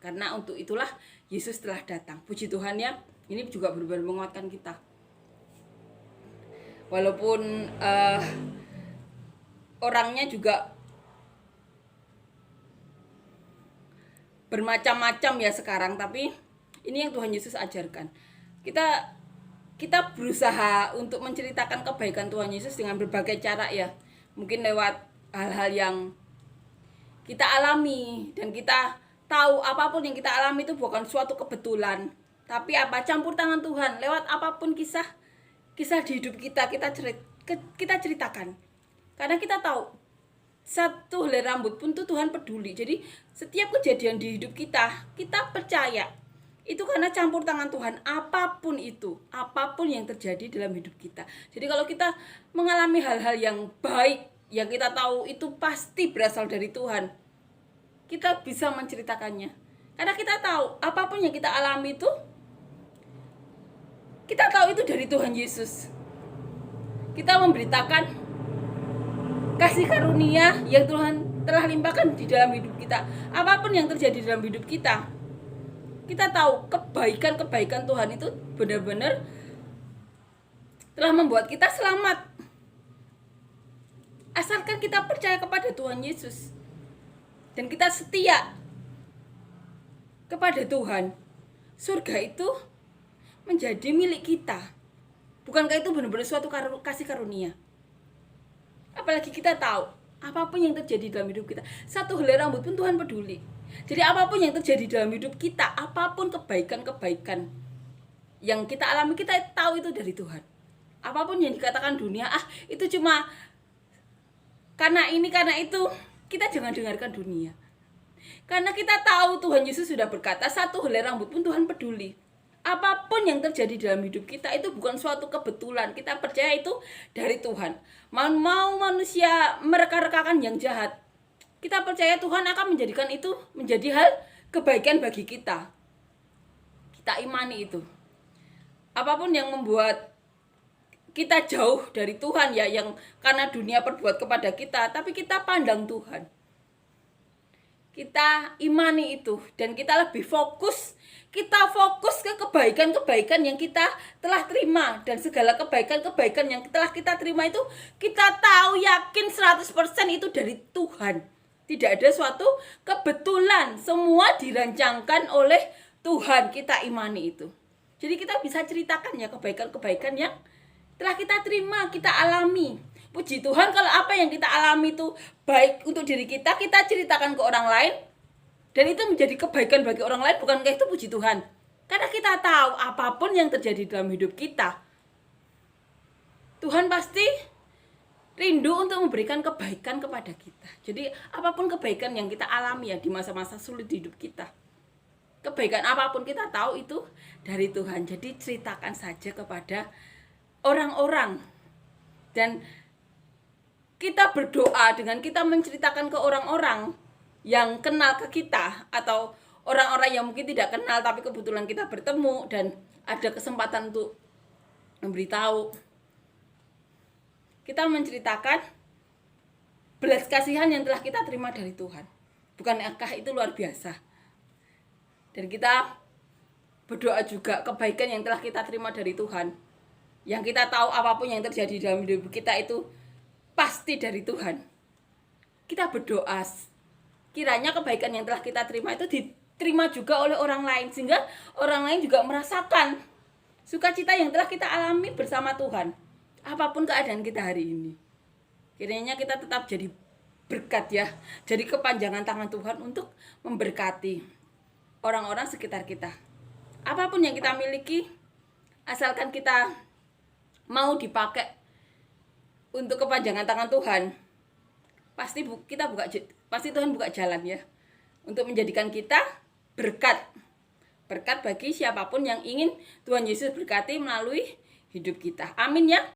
Karena untuk itulah Yesus telah datang. Puji Tuhan ya, ini juga benar-benar menguatkan kita. Walaupun orangnya juga bermacam-macam ya sekarang, tapi ini yang Tuhan Yesus ajarkan. Kita berusaha untuk menceritakan kebaikan Tuhan Yesus dengan berbagai cara ya. Mungkin lewat hal-hal yang kita alami, dan kita tahu apapun yang kita alami itu bukan suatu kebetulan, tapi campur tangan Tuhan. Lewat apapun kisah di hidup kita ceritakan. Karena kita tahu satu helai rambut pun tuh Tuhan peduli. Jadi setiap kejadian di hidup kita percaya itu karena campur tangan Tuhan. Apapun itu, apapun yang terjadi dalam hidup kita. Jadi kalau kita mengalami hal-hal yang baik, yang kita tahu itu pasti berasal dari Tuhan, kita bisa menceritakannya. Karena kita tahu apapun yang kita alami itu, kita tahu itu dari Tuhan Yesus. Kita memberitakan kasih karunia yang Tuhan telah limpahkan di dalam hidup kita. Apapun yang terjadi dalam hidup kita, kita tahu kebaikan Tuhan itu benar-benar telah membuat kita selamat. Asalkan kita percaya kepada Tuhan Yesus dan kita setia kepada Tuhan, surga itu menjadi milik kita. Bukankah itu benar-benar suatu kasih karunia? Apalagi kita tahu apapun yang terjadi dalam hidup kita, satu helai rambut pun Tuhan peduli. Jadi apapun yang terjadi dalam hidup kita, apapun kebaikan yang kita alami, kita tahu itu dari Tuhan. Apapun yang dikatakan dunia, itu cuma karena ini, karena itu, kita jangan dengarkan dunia. Karena kita tahu Tuhan Yesus sudah berkata, satu helai rambut pun Tuhan peduli. Apapun yang terjadi dalam hidup kita itu bukan suatu kebetulan. Kita percaya itu dari Tuhan. Mau manusia mereka-rekakan yang jahat, kita percaya Tuhan akan menjadikan itu menjadi hal kebaikan bagi kita. Kita imani itu. Apapun yang membuat kita jauh dari Tuhan ya, yang karena dunia perbuat kepada kita, tapi kita pandang Tuhan. Kita imani itu, dan kita lebih fokus. Kita fokus ke kebaikan-kebaikan yang kita telah terima. Dan segala kebaikan-kebaikan yang telah kita terima itu, kita tahu yakin 100% itu dari Tuhan. Tidak ada suatu kebetulan. Semua dirancangkan oleh Tuhan. Kita imani itu. Jadi kita bisa ceritakan ya kebaikan-kebaikan yang telah kita terima, kita alami. Puji Tuhan kalau apa yang kita alami itu baik untuk diri kita, kita ceritakan ke orang lain. Dan itu menjadi kebaikan bagi orang lain, bukankah itu puji Tuhan? Karena kita tahu apapun yang terjadi dalam hidup kita, Tuhan pasti rindu untuk memberikan kebaikan kepada kita. Jadi apapun kebaikan yang kita alami ya di masa-masa sulit di hidup kita, kebaikan apapun kita tahu itu dari Tuhan. Jadi ceritakan saja kepada orang-orang. Dan kita berdoa dengan kita menceritakan ke orang-orang yang kenal ke kita, atau orang-orang yang mungkin tidak kenal tapi kebetulan kita bertemu dan ada kesempatan untuk memberitahu. Kita menceritakan belas kasihan yang telah kita terima dari Tuhan. Bukankah itu luar biasa? Dan kita berdoa juga kebaikan yang telah kita terima dari Tuhan, yang kita tahu apapun yang terjadi dalam hidup kita itu pasti dari Tuhan. Kita berdoa kiranya kebaikan yang telah kita terima itu diterima juga oleh orang lain, sehingga orang lain juga merasakan sukacita yang telah kita alami bersama Tuhan. Apapun keadaan kita hari ini, kiranya kita tetap jadi berkat ya, jadi kepanjangan tangan Tuhan untuk memberkati orang-orang sekitar kita. Apapun yang kita miliki, asalkan kita mau dipakai untuk kepanjangan tangan Tuhan, pasti Tuhan buka jalan ya, untuk menjadikan kita berkat bagi siapapun yang ingin Tuhan Yesus berkati melalui hidup kita. Amin ya.